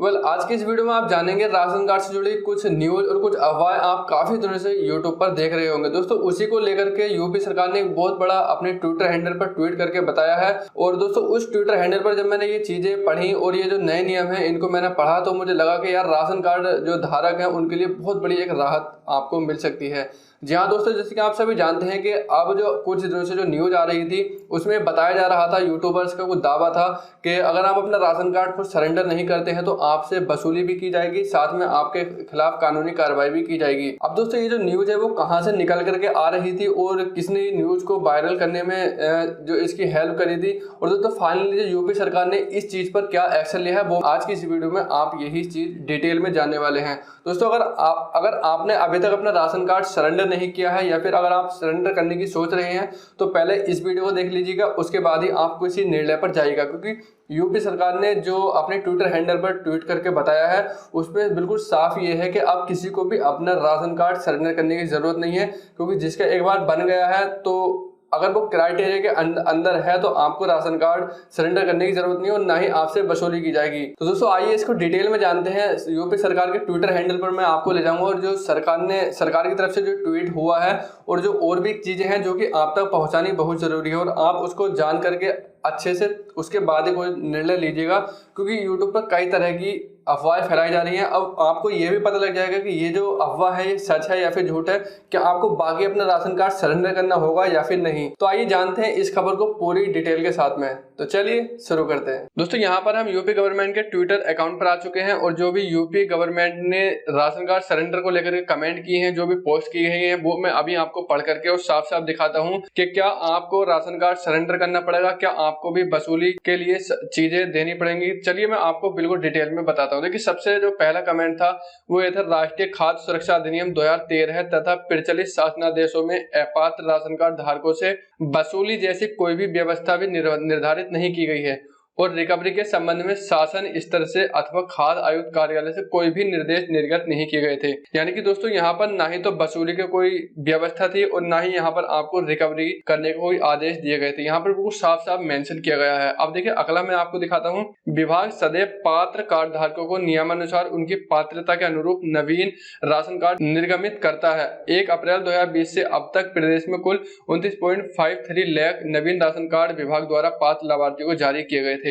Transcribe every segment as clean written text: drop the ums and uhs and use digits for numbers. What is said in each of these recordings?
आज की इस वीडियो में आप जानेंगे राशन कार्ड से जुड़ी कुछ न्यूज और कुछ अफवाहें आप काफी दिनों से यूट्यूब पर देख रहे होंगे। दोस्तों उसी को लेकर के यूपी सरकार ने एक बहुत बड़ा अपने ट्विटर हैंडल पर ट्वीट करके बताया है। और दोस्तों उस ट्विटर हैंडल पर जब मैंने ये चीजें पढ़ी और ये जो नए नियम है इनको मैंने पढ़ा तो मुझे लगा कि यार राशन कार्ड जो धारक है उनके लिए बहुत बड़ी एक राहत आपको मिल सकती है। जी हाँ दोस्तों, जैसे कि आप सभी जानते हैं कि अब जो कुछ दिनों से जो न्यूज आ रही थी उसमें बताया जा रहा था, यूट्यूबर्स का कुछ दावा था कि अगर आप अपना राशन कार्ड खुद सरेंडर नहीं करते हैं तो आपसे वसूली भी की जाएगी, साथ में आपके खिलाफ कानूनी कार्रवाई भी की जाएगी। अब दोस्तों ये जो न्यूज है वो कहाँ से निकल करके आ रही थी और किसने न्यूज को वायरल करने में जो इसकी हेल्प करी थी, और दोस्तों फाइनली जो यूपी सरकार ने इस चीज पर क्या एक्शन लिया है वो आज की इस वीडियो में आप यही चीज डिटेल में जानने वाले हैं। दोस्तों अगर आपने अभी तक अपना राशन कार्ड सरेंडर नहीं किया है या फिर अगर आप सरेंडर करने की सोच रहे हैं तो पहले इस वीडियो को देख लीजिएगा, उसके बाद ही आप किसी निर्णय पर जाइएगा। क्योंकि यूपी सरकार ने जो अपने ट्विटर हैंडल पर ट्वीट करके बताया है उस पर बिल्कुल साफ ये है कि अब किसी को भी अपना राशन कार्ड सरेंडर करने की जरूरत नहीं है, क्योंकि जिसका एक बार बन गया है तो अगर वो क्राइटेरिया के अंदर है तो आपको राशन कार्ड सरेंडर करने की जरूरत नहीं है और ना ही आपसे वसूली की जाएगी। तो दोस्तों आइए इसको डिटेल में जानते हैं। यूपी सरकार के ट्विटर हैंडल पर मैं आपको ले जाऊंगा और जो सरकार की तरफ से जो ट्वीट हुआ है और जो और भी चीजें हैं जो कि आप तक पहुंचानी बहुत जरूरी है और आप उसको जान करके अच्छे से उसके बाद ही कोई निर्णय लीजिएगा, क्योंकि यूट्यूब पर कई तरह की अफवाहें फैलाई जा रही हैं। अब आपको ये भी पता लग जाएगा कि ये जो अफवाह है ये सच है या फिर झूठ है, क्या आपको बाकी अपना राशन कार्ड सरेंडर करना होगा या फिर नहीं। तो आइए जानते हैं इस खबर को पूरी डिटेल के साथ में। तो चलिए शुरू करते हैं। दोस्तों यहाँ पर हम यूपी गवर्नमेंट के ट्विटर अकाउंट पर आ चुके हैं और जो भी यूपी गवर्नमेंट ने राशन कार्ड सरेंडर को लेकर के कमेंट किए हैं, जो भी पोस्ट की गई है वो मैं अभी आपको पढ़ करके और साफ साफ दिखाता हूँ कि क्या आपको राशन कार्ड सरेंडर करना पड़ेगा, क्या आपको भी वसूली के लिए चीजें देनी पड़ेंगी। चलिए मैं आपको बिल्कुल डिटेल में बताता हूँ। देखिए सबसे जो पहला कमेंट था वो ये था, राष्ट्रीय खाद्य सुरक्षा अधिनियम 2013 तथा प्रचलित शासनादेशों में अपात्र राशन कार्ड धारकों से वसूली जैसी कोई भी व्यवस्था भी निर्धारित नहीं की गई है और रिकवरी के संबंध में शासन स्तर से अथवा खाद्य आयुक्त कार्यालय से कोई भी निर्देश निर्गत नहीं किए गए थे। यानी कि दोस्तों यहाँ पर ना ही तो वसूली की कोई व्यवस्था थी और ना ही यहाँ पर आपको रिकवरी करने के कोई आदेश दिए गए थे। यहाँ पर बिल्कुल साफ साफ मेंशन किया गया है। अब देखिए अगला मैं आपको दिखाता हूँ। विभाग सदैव पात्र कार्ड धारकों को नियमानुसार उनकी पात्रता के अनुरूप नवीन राशन कार्ड निर्गमित करता है। 1 अप्रैल 2020 से अब तक प्रदेश में कुल 29.53 लाख नवीन राशन कार्ड विभाग द्वारा पात्र लाभार्थियों को जारी किए गए थे।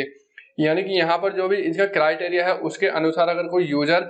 यानी कि यहाँ पर जो भी इसका क्राइटेरिया है उसके अनुसार अगर कोई यूजर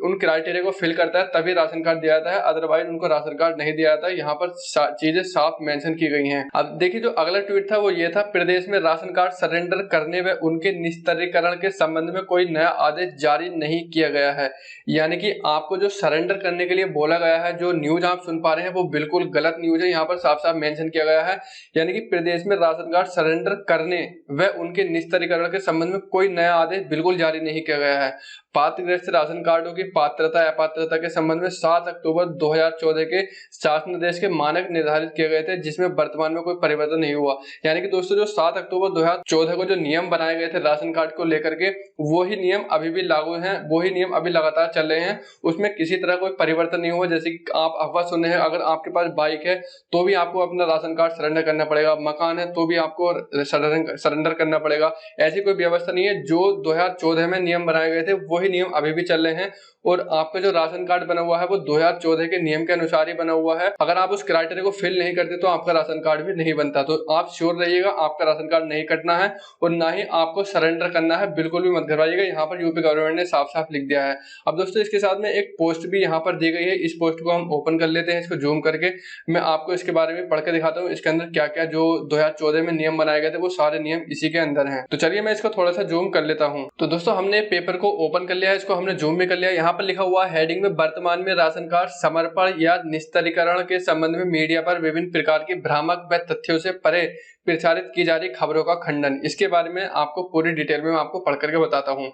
उन क्राइटेरिया को फिल करता है तभी राशन कार्ड दिया जाता है, अदरवाइज उनको राशन कार्ड नहीं दिया जाता है। यहाँ पर चीजें साफ मेंशन की गई हैं। अब देखिए जो अगला ट्वीट था वो ये था, प्रदेश में राशन कार्ड सरेंडर करने व उनके निस्तारीकरण के संबंध में कोई नया आदेश जारी नहीं किया गया है। यानी कि आपको जो सरेंडर करने के लिए बोला गया है, जो न्यूज आप सुन पा रहे हैं वो बिल्कुल गलत न्यूज है। यहाँ पर साफ साफ मेंशन किया गया है यानी कि प्रदेश में राशन कार्ड सरेंडर करने व उनके निस्तारीकरण के संबंध में कोई नया आदेश बिल्कुल जारी नहीं किया गया है। पात्रग्रस्त राशन कार्डों की पात्रता अपात्रता के संबंध में 7 अक्टूबर 2014 के शासनादेश के मानक निर्धारित किए गए थे, जिसमें वर्तमान में कोई परिवर्तन नहीं हुआ। यानी कि दोस्तों जो 7 अक्टूबर 2014 को जो नियम बनाए गए थे राशन कार्ड को लेकर के, वही नियम अभी भी लागू हैं, वही नियम अभी लगातार चल रहे हैं, उसमें किसी तरह कोई परिवर्तन नहीं हुआ। जैसे कि आप अफवाह सुन रहे हैं, अगर आपके पास बाइक है तो भी आपको अपना राशन कार्ड सरेंडर करना पड़ेगा, मकान है तो भी आपको सरेंडर करना पड़ेगा। ऐसी कोई व्यवस्था नहीं है। जो 2014 में नियम बनाए गए थे वही नियम अभी भी चल रहे हैं और आपका जो राशन कार्ड बना हुआ है वो 2014 के नियम के अनुसार ही बना हुआ है। अगर आप उस क्राइटेरिया को फिल नहीं करते तो आपका राशन कार्ड भी नहीं बनता। तो आप श्योर रहिएगा आपका राशन कार्ड नहीं कटना है और ना ही आपको सरेंडर करना है, बिल्कुल भी मत करवाइएगा। यहाँ पर यूपी गवर्नमेंट ने साफ साफ लिख दिया है। अब दोस्तों इसके साथ में एक पोस्ट भी यहाँ पर दी गई है, इस पोस्ट को हम ओपन कर लेते हैं, इसको जूम करके मैं आपको इसके बारे में पढ़ के दिखाता हूँ। इसके अंदर क्या क्या जो 2014 में नियम बनाए गए थे वो सारे नियम इसी के अंदर हैं। तो चलिए मैं इसको थोड़ा सा जूम कर लेता हूँ। तो दोस्तों हमने पेपर को ओपन कर लिया है, इसको हमने जूम भी कर लिया। यहाँ पर लिखा हुआ हेडिंग में, वर्तमान में राशन कार्ड समर्पण या निस्तारीकरण के संबंध में मीडिया पर विभिन्न प्रकार की भ्रामक व तथ्यों से परे प्रचारित की जा रही खबरों का खंडन। इसके बारे में आपको पूरी डिटेल में मैं आपको पढ़ करके बताता हूँ।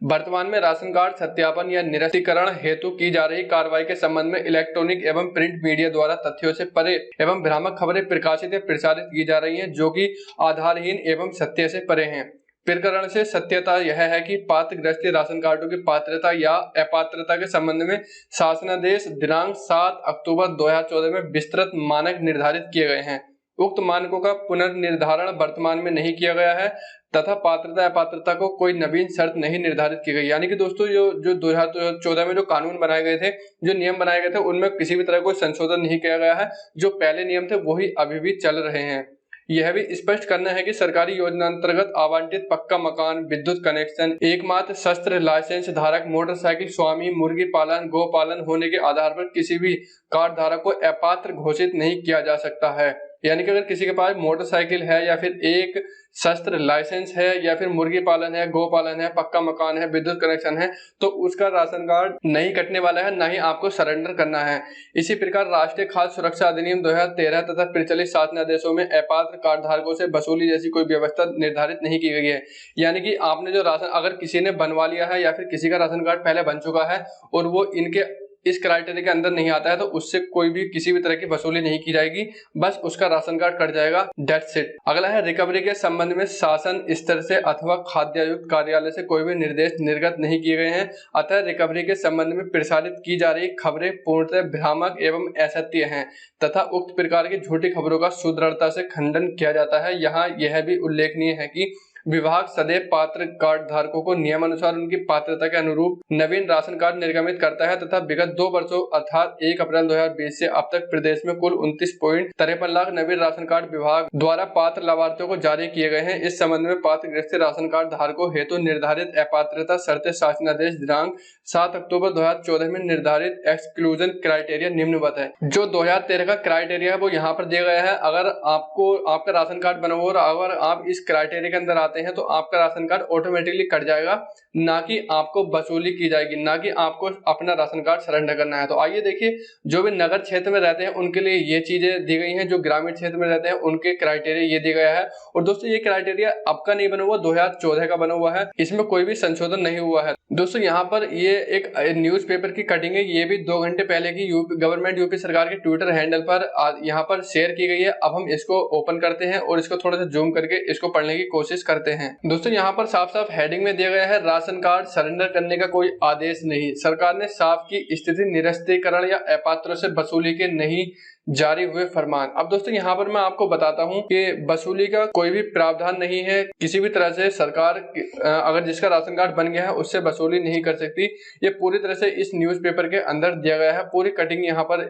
वर्तमान में राशन कार्ड सत्यापन या निरस्तीकरण हेतु की जा रही कार्रवाई के संबंध में इलेक्ट्रॉनिक एवं प्रिंट मीडिया द्वारा तथ्यों से परे एवं भ्रामक खबरें प्रकाशित या प्रसारित की जा रही हैं, जो कि आधारहीन एवं सत्य से परे हैं। प्रकरण से सत्यता यह है कि पात्रग्रस्त राशन कार्डों की पात्रता या अपात्रता के संबंध में शासनादेश दिनांक 7 अक्टूबर 2014 में विस्तृत मानक निर्धारित किए गए हैं। उक्त मानकों का पुनर्निर्धारण वर्तमान में नहीं किया गया है। तथा पात्रता अपात्रता को कोई नवीन शर्त नहीं निर्धारित की गई। यानी कि दोस्तों जो 2014 में जो कानून बनाए गए थे, जो नियम बनाए गए थे, उनमें किसी भी तरह कोई संशोधन नहीं किया गया है। जो पहले नियम थे वही अभी भी चल रहे हैं। यह भी स्पष्ट करना है कि सरकारी योजना अंतर्गत आवंटित पक्का मकान, विद्युत कनेक्शन एकमात्र शस्त्र लाइसेंस धारक, मोटरसाइकिल स्वामी, मुर्गी पालन, गौ पालन होने के आधार पर किसी भी कार्ड धारक को अपात्र घोषित नहीं किया जा सकता है। यानी कि अगर किसी के पास मोटरसाइकिल है या फिर एक शस्त्र लाइसेंस है या फिर मुर्गी पालन है, गौ पालन है, पक्का मकान है, विद्युत कनेक्शन है, तो उसका राशन कार्ड नहीं कटने वाला है, ना ही आपको सरेंडर करना है। इसी प्रकार राष्ट्रीय खाद्य सुरक्षा अधिनियम 2013 तथा प्रचलित शासन आदेशों में अपात्र कार्ड धारकों से वसूली जैसी कोई व्यवस्था निर्धारित नहीं की गई है। यानी कि आपने जो राशन, अगर किसी ने बनवा लिया है या फिर किसी का राशन कार्ड पहले बन चुका है और वो इनके इस क्राइटेरिया के अंदर नहीं आता है, तो उससे कोई भी किसी भी तरह की वसूली नहीं की जाएगी, बस उसका राशन कार्ड कट जाएगा, दैट्स इट। अगला है रिकवरी के संबंध में शासन स्तर से अथवा खाद्य आयुक्त कार्यालय से कोई भी निर्देश निर्गत नहीं किए गए हैं, अतः रिकवरी के संबंध में प्रसारित की जा रही खबरें पूर्णतः भ्रामक एवं असत्य हैं तथा उक्त प्रकार की झूठी खबरों का सुदृढ़ता से खंडन किया जाता है। यहाँ यह भी उल्लेखनीय है कि विभाग सदैव पात्र कार्ड धारकों को नियमानुसार उनकी पात्रता के अनुरूप नवीन राशन कार्ड निर्गमित करता है तथा विगत 2 वर्षों अर्थात 1 अप्रैल 2020 से अब तक प्रदेश में कुल 29.53 लाख नवीन राशन कार्ड विभाग द्वारा पात्र लाभार्थियों को जारी किए गए हैं। इस संबंध में पात्र गृहस्थ राशन कार्ड धारकों हेतु निर्धारित अपात्रता शर्तें शासनादेश दिनांक 7 अक्टूबर 2014 में निर्धारित एक्सक्लूजन क्राइटेरिया निम्नवत है। जो 2013 का क्राइटेरिया है वो यहाँ पर दिया गया है। अगर आपको आपका राशन कार्ड बना हुआ और अगर आप इस क्राइटेरिया के अंदर हैं तो आपका राशन कार्ड ऑटोमेटिकली कट जाएगा, ना कि आपको वसूली की जाएगी, ना कि आपको अपना राशन कार्ड सरेंडर करना है। तो आइए देखिए, जो भी नगर क्षेत्र में रहते हैं उनके लिए ये चीजें दी गई हैं, जो ग्रामीण क्षेत्र में रहते हैं उनके क्राइटेरिया ये दिया गया है। और दोस्तों ये क्राइटेरिया अब का नहीं बना हुआ, 2014 का बना हुआ है, इसमें कोई भी संशोधन नहीं हुआ है। दोस्तों यहाँ पर ये एक न्यूज़पेपर की कटिंग है, ये भी 2 घंटे पहले की गवर्नमेंट यूपी सरकार के ट्विटर हैंडल पर यहाँ पर शेयर की गई है। अब हम इसको ओपन करते हैं और इसको थोड़ा सा जूम करके इसको पढ़ने की कोशिश करते हैं। दोस्तों यहाँ पर साफ साफ हेडिंग में दिया गया है, राशन कार्ड सरेंडर करने का कोई आदेश नहीं। सरकार ने साफ की स्थिति निरस्तीकरण या अपात्रों से वसूली के नहीं जारी हुए फरमान। अब दोस्तों यहाँ पर मैं आपको बताता हूँ कि वसूली का कोई भी प्रावधान नहीं है। किसी भी तरह से सरकार अगर जिसका राशन कार्ड बन गया है उससे वसूली नहीं कर सकती। ये पूरी तरह से इस न्यूज़पेपर के अंदर दिया गया है। पूरी कटिंग यहाँ पर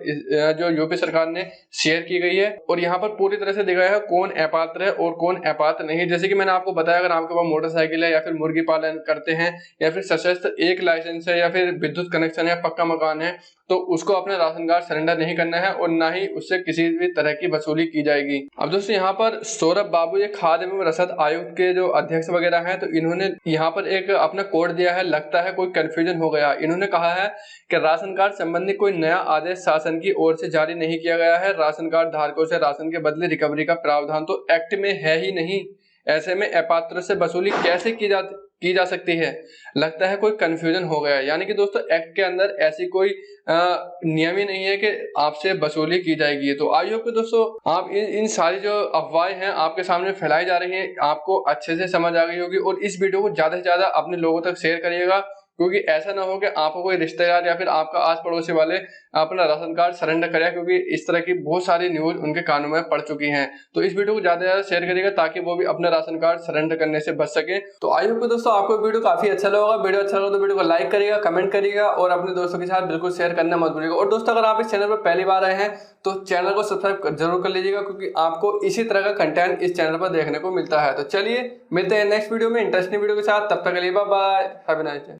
जो यूपी सरकार ने शेयर की गई है और यहाँ पर पूरी तरह से दिया गया है कौन अपात्र है और कौन अपात्र नहीं। जैसे कि मैंने आपको बताया, अगर आपके पास मोटरसाइकिल है या फिर मुर्गी पालन करते हैं या फिर सशस्त्र एक लाइसेंस है या फिर विद्युत कनेक्शन है, पक्का मकान है, तो उसको अपना राशन कार्ड सरेंडर नहीं करना है और ना ही उससे किसी भी तरह की वसूली की जाएगी। अब दोस्तों यहाँ पर सौरभ बाबू ये खाद्य एवं रसद आयुक्त के जो अध्यक्ष वगैरह हैं, तो इन्होंने यहाँ पर एक अपना कोड दिया है। लगता है कोई कंफ्यूजन हो गया। इन्होंने कहा है कि राशन कार्ड संबंधी कोई नया आदेश शासन की ओर से जारी नहीं किया गया है। राशन कार्ड धारकों से राशन के बदले रिकवरी का प्रावधान तो एक्ट में है ही नहीं। ऐसे में अपात्र से वसूली कैसे की जा सकती है? लगता है कोई कंफ्यूजन हो गया। यानी कि दोस्तों एक्ट के अंदर ऐसी कोई नियम ही नहीं है कि आपसे वसूली की जाएगी। तो आई होप कि दोस्तों आप इन सारी जो अफवाहें हैं आपके सामने फैलाई जा रही हैं, आपको अच्छे से समझ आ गई होगी। और इस वीडियो को ज्यादा से ज्यादा अपने लोगों तक शेयर करिएगा, क्योंकि ऐसा ना हो कि आपको कोई रिश्तेदार या फिर आपका आस पड़ोसी वाले अपना राशन कार्ड सरेंडर करें, क्योंकि इस तरह की बहुत सारी न्यूज उनके कानों में पड़ चुकी हैं। तो इस वीडियो को ज्यादा से ज्यादा शेयर करिएगा ताकि वो भी अपना राशन कार्ड सरेंडर करने से बच सके। तो आई होप दोस्तों आपको वीडियो काफी अच्छा लगा। वीडियो अच्छा लगा तो वीडियो को लाइक करिएगा, कमेंट करिएगा और अपने दोस्तों के साथ बिल्कुल शेयर करना मत भूलिएगा। और दोस्तों अगर आप इस चैनल पर पहली बार आए हैं तो चैनल को सब्सक्राइब जरूर कर लीजिएगा, क्योंकि आपको इसी तरह का कंटेंट इस चैनल पर देखने को मिलता है। तो चलिए मिलते हैं नेक्स्ट वीडियो में इंटरेस्टिंग वीडियो के साथ। तब तक के लिए bye bye, have a nice day.